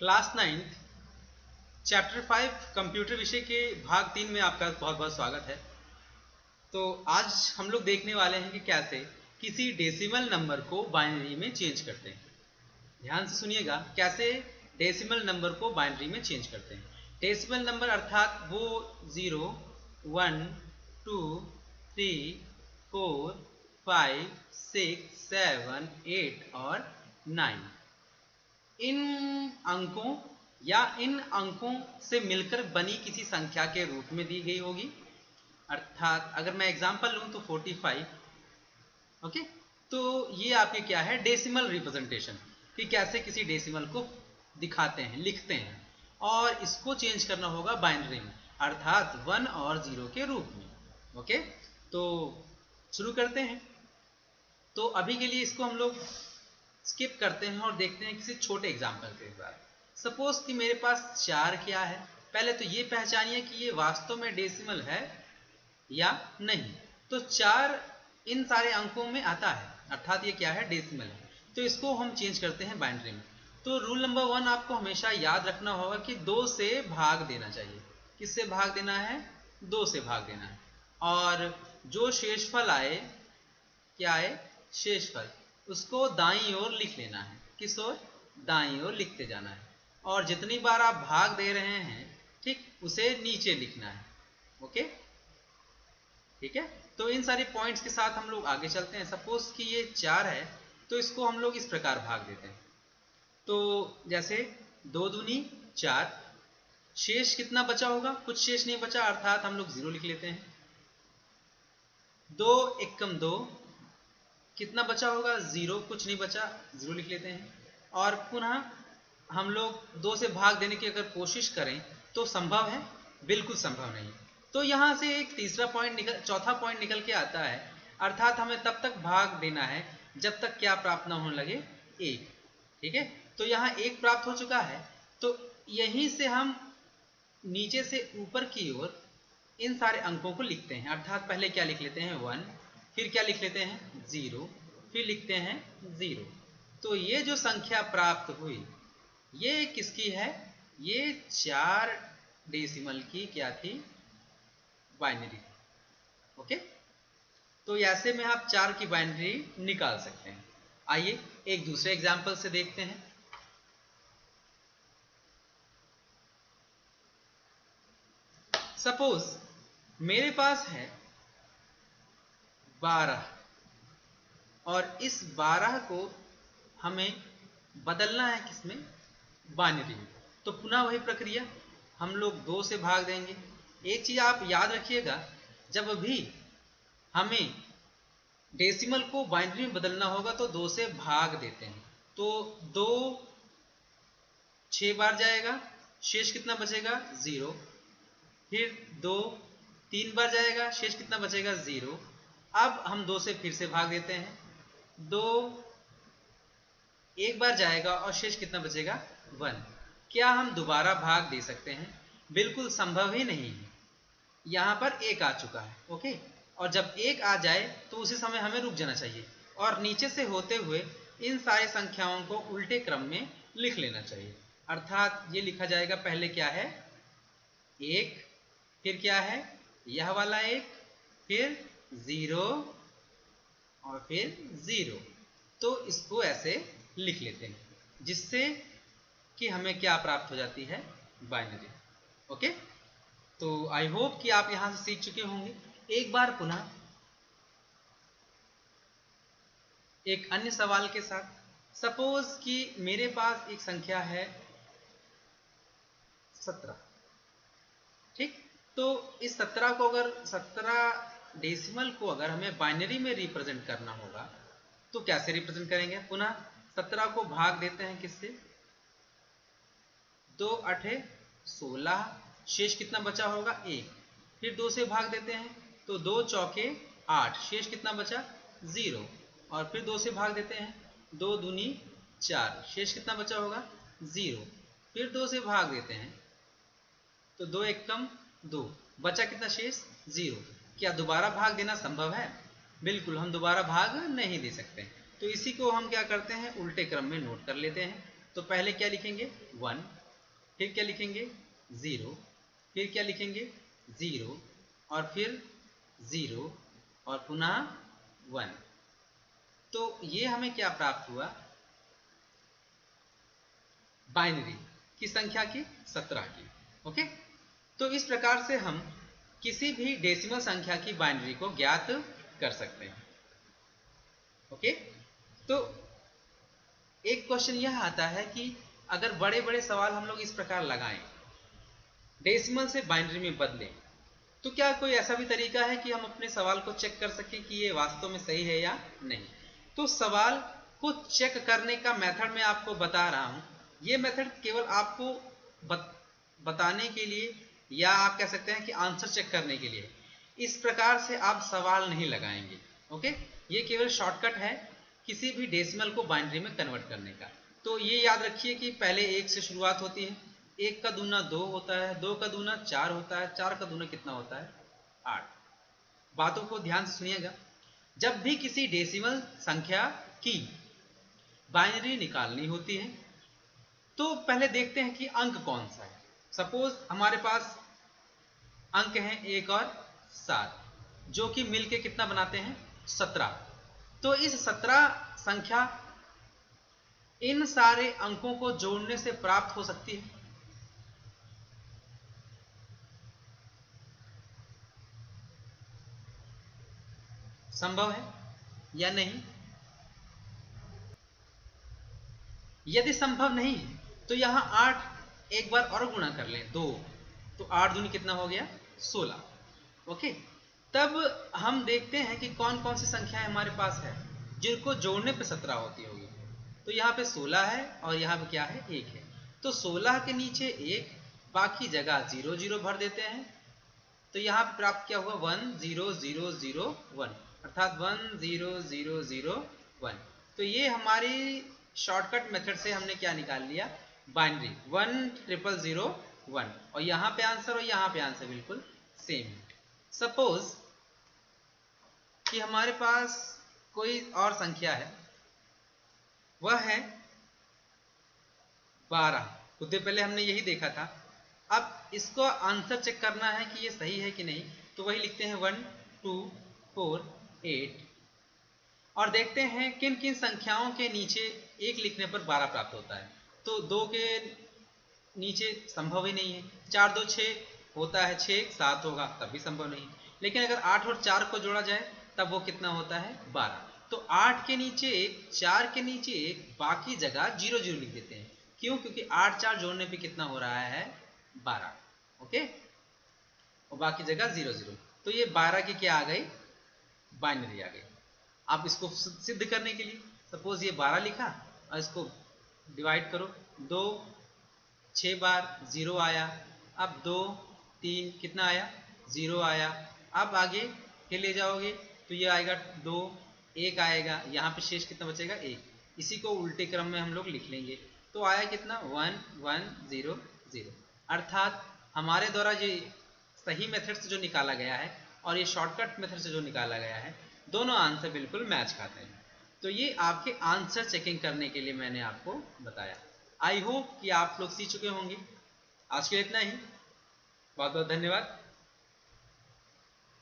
Class 9 chapter 5 computer विषय के भाग 3 में आपका बहुत बहुत स्वागत है। तो आज हम लोग देखने वाले हैं कि कैसे किसी डेसिमल नंबर को बाइनरी में चेंज करते हैं। ध्यान से सुनिएगा, कैसे डेसिमल नंबर को बाइनरी में चेंज करते हैं। डेसिमल नंबर अर्थात वो 0, 1, 2, 3, 4, 5, 6, 7, 8 और 9 इन अंकों या इन अंकों से मिलकर बनी किसी संख्या के रूप में दी गई होगी। अर्थात अगर मैं एग्जांपल लूं तो 45। ओके, तो ये आपके क्या है, डेसिमल रिप्रेजेंटेशन, कि कैसे किसी डेसिमल को दिखाते हैं, लिखते हैं, और इसको चेंज करना होगा बाइनरी में अर्थात 1 और 0 के रूप में। ओके, तो शुरू करते हैं। तो अभी के लिए इसको हम लोग स्किप करते हैं और देखते हैं किसी छोटे एग्जाम्पल के साथ। सपोज कि मेरे पास 4 क्या है। पहले तो ये पहचानिए कि ये वास्तव में डेसिमल है या नहीं। तो 4 इन सारे अंकों में आता है, अर्थात ये क्या है, डेसिमल है। तो इसको हम चेंज करते हैं बाइनरी में। तो रूल नंबर 1 आपको हमेशा याद रखना होगा कि 2 से भाग देना चाहिए। किससे भाग देना है? 2 से भाग देना है। और जो शेषफल आए, क्या आए, शेषफल, उसको दाईं ओर लिख लेना है। किस ओर? दाईं ओर लिखते जाना है। और जितनी बार आप भाग दे रहे हैं, ठीक, उसे नीचे लिखना है। ओके, ठीक है। तो इन सारे पॉइंट्स के साथ हम लोग आगे चलते हैं। सपोज कि ये 4 है, तो इसको हम लोग इस प्रकार भाग देते हैं। तो जैसे 2 दूनी 4, शेष कितना बचा होगा? कुछ शेष नहीं बचा, अर्थात हम लोग 0 लिख लेते हैं। 2 एकम 2, कितना बचा होगा? 0, कुछ नहीं बचा, 0 लिख लेते हैं। और पुनः हम लोग 2 से भाग देने की अगर कोशिश करें तो संभव है? बिल्कुल संभव नहीं। तो यहां से एक तीसरा पॉइंट चौथा पॉइंट निकल के आता है, अर्थात हमें तब तक भाग देना है जब तक क्या प्राप्त ना होने लगे, 1। ठीक है, तो यहाँ 1 प्राप्त हो चुका है। तो यहीं से हम नीचे से ऊपर की ओर इन सारे अंकों को लिखते हैं। अर्थात पहले क्या लिख लेते हैं? 1, फिर क्या लिख लेते हैं? 0, फिर लिखते हैं 0। तो ये जो संख्या प्राप्त हुई, ये किसकी है? ये 4 डेसिमल की क्या थी? बाइनरी। ओके, तो ऐसे में आप 4 की बाइनरी निकाल सकते हैं। आइए एक दूसरे एग्जाम्पल से देखते हैं। सपोज मेरे पास है 12 और इस 12 को हमें बदलना है किसमें? बाइनरी में। तो पुनः वही प्रक्रिया, हम लोग 2 से भाग देंगे। एक चीज आप याद रखिएगा, जब भी हमें डेसिमल को बाइनरी में बदलना होगा तो 2 से भाग देते हैं। तो 2 6 बार जाएगा, शेष कितना बचेगा? 0। फिर 2 3 बार जाएगा, शेष कितना बचेगा? 0। अब हम 2 से फिर से भाग देते हैं। 2 1 बार जाएगा और शेष कितना बचेगा? 1। क्या हम दोबारा भाग दे सकते हैं? बिल्कुल संभव ही नहीं है। यहां पर 1 आ चुका है। ओके, और जब 1 आ जाए तो उसी समय हमें रुक जाना चाहिए और नीचे से होते हुए इन सारी संख्याओं को उल्टे क्रम में लिख लेना चाहिए। अर्थात ये लिखा जाएगा, पहले क्या है? 1, फिर क्या है? यह वाला 1, फिर 0 और फिर 0। तो इसको ऐसे लिख लेते हैं, जिससे कि हमें क्या प्राप्त हो जाती है? बाइनरी। ओके, तो आई होप कि आप यहां से सीख चुके होंगे। एक बार पुनः एक अन्य सवाल के साथ। सपोज कि मेरे पास एक संख्या है 17। ठीक, तो इस 17 को, अगर 17 डेसिमल को अगर हमें बाइनरी में रिप्रेजेंट करना होगा तो कैसे रिप्रेजेंट करेंगे? पुनः 17 को भाग देते हैं किससे? 2 8 16, शेष कितना बचा होगा? 1। फिर 2 से भाग देते हैं तो 2 चौके 8, शेष कितना बचा? 0। और फिर 2 से भाग देते हैं, 2 दूनी 4, शेष कितना बचा होगा? 0। फिर 2 से भाग देते हैं तो 2 एकम 2, बचा कितना शेष? 0। क्या दोबारा भाग देना संभव है? बिल्कुल हम दोबारा भाग नहीं दे सकते। तो इसी को हम क्या करते हैं? उल्टे क्रम में नोट कर लेते हैं। तो पहले क्या लिखेंगे 1, फिर क्या लिखेंगे 0, फिर क्या लिखेंगे 0 और फिर 0 और पुनः 1। तो ये हमें क्या प्राप्त हुआ, बाइनरी की संख्या की 17 की। ओके, तो इस प्रकार से हम किसी भी डेसिमल संख्या की बाइनरी को ज्ञात कर सकते हैं। ओके, तो एक क्वेश्चन यह आता है कि अगर बड़े बड़े सवाल हम लोग इस प्रकार लगाएं, डेसिमल से बाइनरी में बदलें, तो क्या कोई ऐसा भी तरीका है कि हम अपने सवाल को चेक कर सकें कि ये वास्तव में सही है या नहीं? तो सवाल को चेक करने का मेथड मैं आपको बता रहा हूं। ये मेथड केवल आपको बताने के लिए, या आप कह सकते हैं कि आंसर चेक करने के लिए। इस प्रकार से आप सवाल नहीं लगाएंगे। ओके, ये केवल शॉर्टकट है किसी भी डेसिमल को बाइनरी में कन्वर्ट करने का। तो ये याद रखिए कि पहले 1 से शुरुआत होती है, 1 का दूना 2 होता है, 2 का दूना 4 होता है, 4 का दूना कितना होता है 8। बातों को ध्यान से सुनिएगा। जब भी किसी डेसिमल संख्या की बाइनरी निकालनी होती है तो पहले देखते हैं कि अंक कौन सा है। सपोज हमारे पास अंक हैं 1 और 7, जो कि मिलके कितना बनाते हैं 17। तो इस 17 संख्या इन सारे अंकों को जोड़ने से प्राप्त हो सकती है। संभव है या नहीं? यदि संभव नहीं है तो यहां 8 एक बार और गुणा कर लें 2, तो 8 दूनी कितना हो गया 16। ओके, तब हम देखते हैं कि कौन कौन सी संख्याएं हमारे पास है जिनको जोड़ने पे 17 होती होगी। तो यहाँ पे 16 है और यहाँ पे क्या है 1 है। तो 16 के नीचे 1, बाकी जगह 0 0 भर देते हैं। तो यहाँ पे प्राप्त क्या हुआ 1 0 0 0 1, अर्थात 1 0 0 0 1। तो ये हमारी शॉर्टकट मेथड से हमने क्या निकाल लिया, बाइनरी 1 0 0 1। और यहाँ पे आंसर और यहाँ पे आंसर बिल्कुल सेम है। सपोज कि हमारे पास कोई और संख्या है, वह है 12। कुछ देर पहले हमने यही देखा था। अब इसको आंसर चेक करना है कि ये सही है कि नहीं, तो वही लिखते हैं 1 2 4 8 और देखते हैं किन किन संख्याओं के नीचे 1 लिखने पर 12 प्राप्त होता है। तो 2 के नीचे संभव ही नहीं है, 4 2 6 होता है, 6 7 होगा तब भी संभव नहीं। लेकिन अगर 8 और 4 को जोड़ा जाए तब वो कितना होता है 12। तो 8 के नीचे 1, 4 के नीचे 1, बाकी जगह 0 0 लिख देते हैं। क्यों? क्योंकि 8 4 जोड़ने पे कितना हो रहा है 12। ओके, और बाकी जगह 0 0। तो ये 12 की क्या आ गई, बाइनरी आ गई। आप इसको सिद्ध करने के लिए सपोज ये 12 लिखा और इसको डिवाइड करो, 2 6 बार 0 आया। अब 2 3 कितना आया 0 आया। अब आगे फिर ले जाओगे तो ये आएगा 2 1 आएगा, यहाँ पे शेष कितना बचेगा 1। इसी को उल्टे क्रम में हम लोग लिख लेंगे। तो आया कितना 1 1 0 0। अर्थात हमारे द्वारा ये सही मेथड से जो निकाला गया है और ये शॉर्टकट मेथड से जो निकाला गया है, दोनों आंसर बिल्कुल मैच खाते हैं। तो ये आपके आंसर चेकिंग करने के लिए मैंने आपको बताया। आई होप कि आप लोग सीख चुके होंगे। आज के लिए इतना ही। बहुत बहुत धन्यवाद।